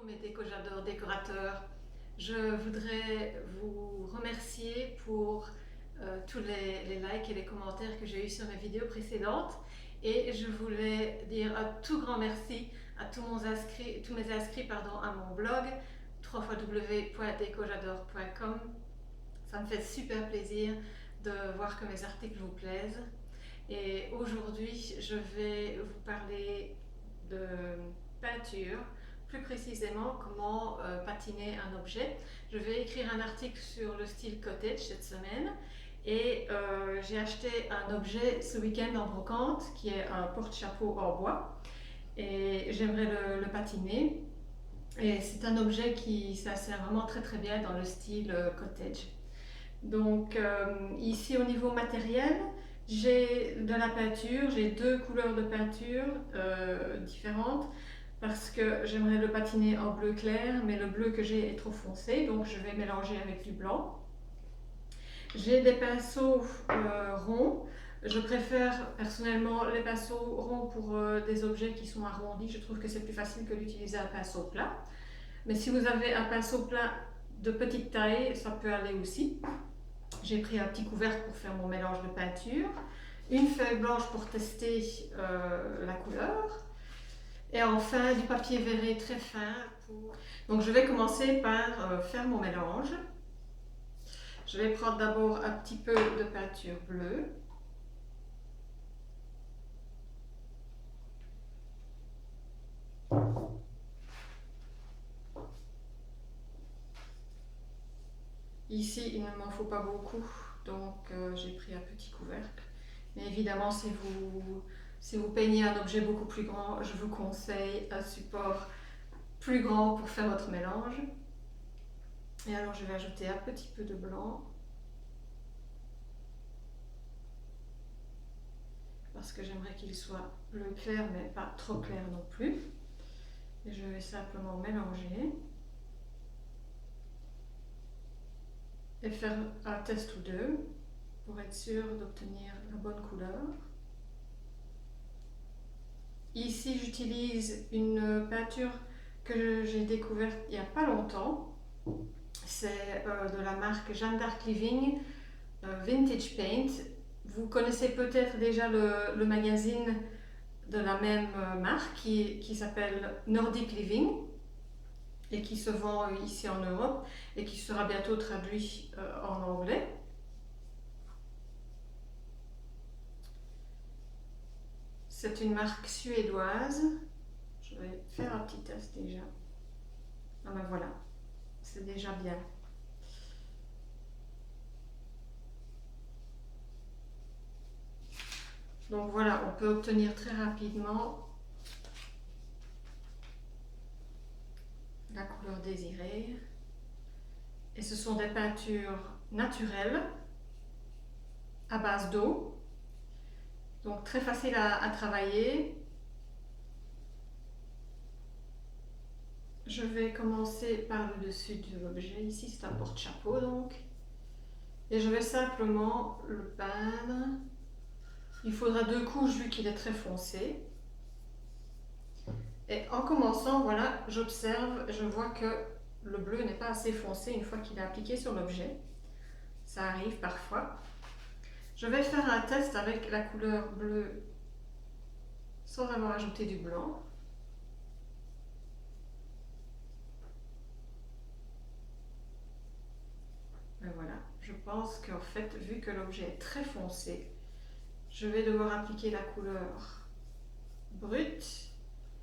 mes déco-j'adore décorateurs. Je voudrais vous remercier pour tous les likes et les commentaires que j'ai eu sur mes vidéos précédentes. Et je voulais dire un tout grand merci à tous mes inscrits à mon blog www.décojadore.com. Ça me fait super plaisir de voir que mes articles vous plaisent. Et aujourd'hui, je vais vous parler de peinture, plus précisément comment patiner un objet. Je vais écrire un article sur le style cottage cette semaine et j'ai acheté un objet ce week-end en brocante qui est un porte-chapeau en bois et j'aimerais le patiner. Et c'est un objet qui s'insère vraiment très très bien dans le style cottage. Donc ici au niveau matériel, j'ai de la peinture, j'ai deux couleurs de peinture différentes parce que j'aimerais le patiner en bleu clair, mais le bleu que j'ai est trop foncé, donc je vais mélanger avec du blanc. J'ai des pinceaux ronds. Je préfère personnellement les pinceaux ronds pour des objets qui sont arrondis. Je trouve que c'est plus facile que d'utiliser un pinceau plat. Mais si vous avez un pinceau plat de petite taille, ça peut aller aussi. J'ai pris un petit couvercle pour faire mon mélange de peinture, une feuille blanche pour tester la couleur, et enfin du papier verré très fin. Donc je vais commencer par faire mon mélange. Je vais prendre d'abord un petit peu de peinture bleue. Ici, il ne m'en faut pas beaucoup, donc j'ai pris un petit couvercle. Mais évidemment, si vous peignez un objet beaucoup plus grand, je vous conseille un support plus grand pour faire votre mélange. Et alors, je vais ajouter un petit peu de blanc. Parce que j'aimerais qu'il soit bleu clair, mais pas trop clair non plus. Et je vais simplement mélanger. Et faire un test ou deux pour être sûr d'obtenir la bonne couleur. Ici, j'utilise une peinture que j'ai découverte il n'y a pas longtemps. C'est de la marque Jeanne d'Arc Living Vintage Paint. Vous connaissez peut-être déjà le magazine de la même marque qui s'appelle Nordic Living et qui se vend ici en Europe et qui sera bientôt traduit en anglais. C'est une marque suédoise. Je vais faire un petit test déjà. Ah ben voilà, c'est déjà bien. Donc voilà, on peut obtenir très rapidement la couleur désirée. Et ce sont des peintures naturelles à base d'eau. Donc très facile à travailler. Je vais commencer par le dessus de l'objet. Ici, c'est un porte-chapeau donc. Et je vais simplement le peindre. Il faudra deux couches vu qu'il est très foncé. Et en commençant, voilà, j'observe, je vois que le bleu n'est pas assez foncé une fois qu'il est appliqué sur l'objet. Ça arrive parfois. Je vais faire un test avec la couleur bleue sans avoir ajouté du blanc. Et voilà, je pense qu'en fait, vu que l'objet est très foncé, je vais devoir appliquer la couleur brute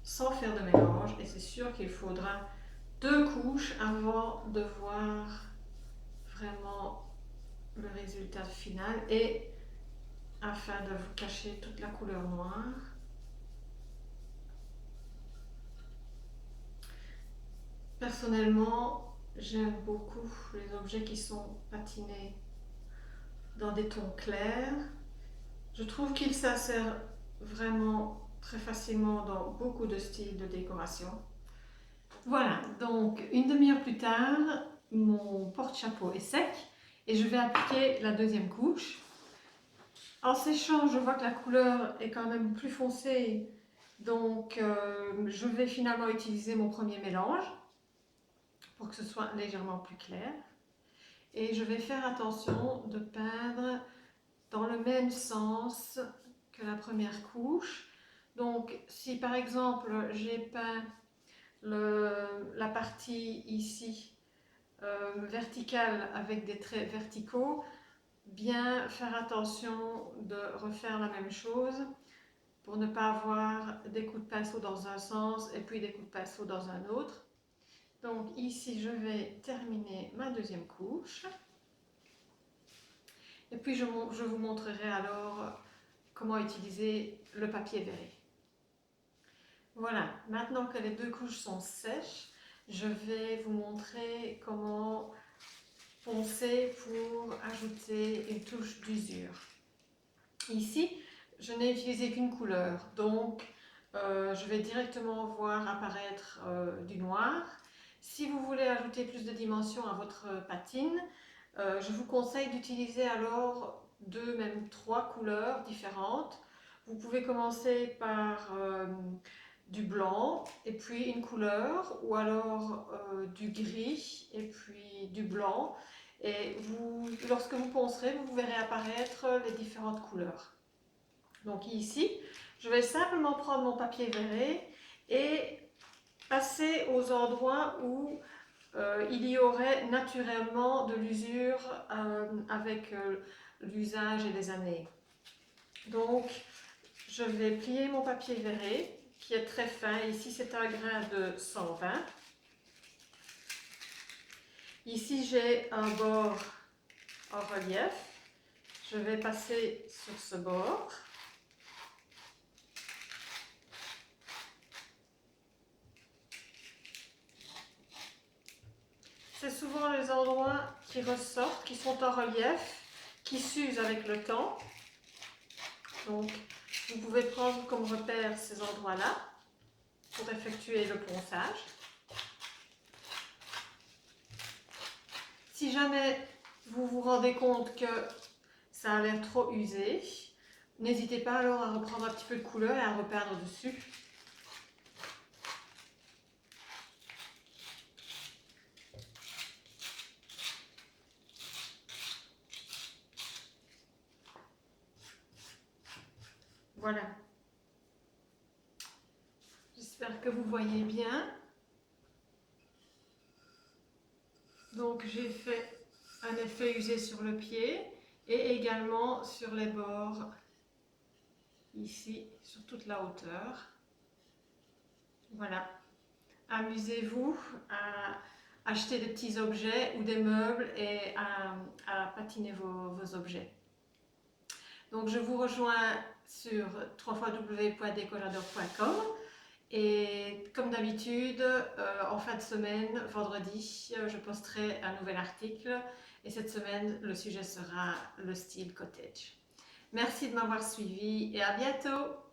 sans faire de mélange. Et c'est sûr qu'il faudra deux couches avant de voir vraiment le résultat final et afin de vous cacher toute la couleur noire. Personnellement, j'aime beaucoup les objets qui sont patinés dans des tons clairs. Je trouve qu'ils s'insèrent vraiment très facilement dans beaucoup de styles de décoration. Voilà, donc une demi-heure plus tard, mon porte-chapeau est sec et je vais appliquer la deuxième couche. En séchant, je vois que la couleur est quand même plus foncée, donc je vais finalement utiliser mon premier mélange. pour que ce soit légèrement plus clair. Et je vais faire attention de peindre dans le même sens que la première couche. Donc si par exemple j'ai peint la partie ici verticale avec des traits verticaux, bien faire attention de refaire la même chose pour ne pas avoir des coups de pinceau dans un sens et puis des coups de pinceau dans un autre. Donc ici je vais terminer ma deuxième couche et puis je vous montrerai alors comment utiliser le papier verré. Voilà, maintenant que les deux couches sont sèches, je vais vous montrer comment poncer pour ajouter une touche d'usure. Ici, je n'ai utilisé qu'une couleur, donc je vais directement voir apparaître du noir. Si vous voulez ajouter plus de dimension à votre patine, je vous conseille d'utiliser alors 2, même 3 couleurs différentes. Vous pouvez commencer par du blanc et puis une couleur, ou alors du gris et puis du blanc. Et lorsque vous poncerez, vous verrez apparaître les différentes couleurs. Donc ici, je vais simplement prendre mon papier verré et passer aux endroits où il y aurait naturellement de l'usure avec l'usage et les années. Donc, je vais plier mon papier verré qui est très fin. Ici, c'est un grain de 120. Ici, j'ai un bord en relief. Je vais passer sur ce bord. C'est souvent les endroits qui ressortent, qui sont en relief, qui s'usent avec le temps. Donc, vous pouvez prendre comme repère ces endroits-là pour effectuer le ponçage. Si jamais vous vous rendez compte que ça a l'air trop usé, n'hésitez pas alors à reprendre un petit peu de couleur et à repeindre dessus. Voilà. J'espère que vous voyez bien. Donc j'ai fait un effet usé sur le pied et également sur les bords, ici, sur toute la hauteur. Voilà. Amusez-vous à acheter des petits objets ou des meubles et à patiner vos objets. Donc je vous rejoins sur www.decorador.com et comme d'habitude, en fin de semaine, vendredi, je posterai un nouvel article et cette semaine, le sujet sera le style cottage. Merci de m'avoir suivi et à bientôt!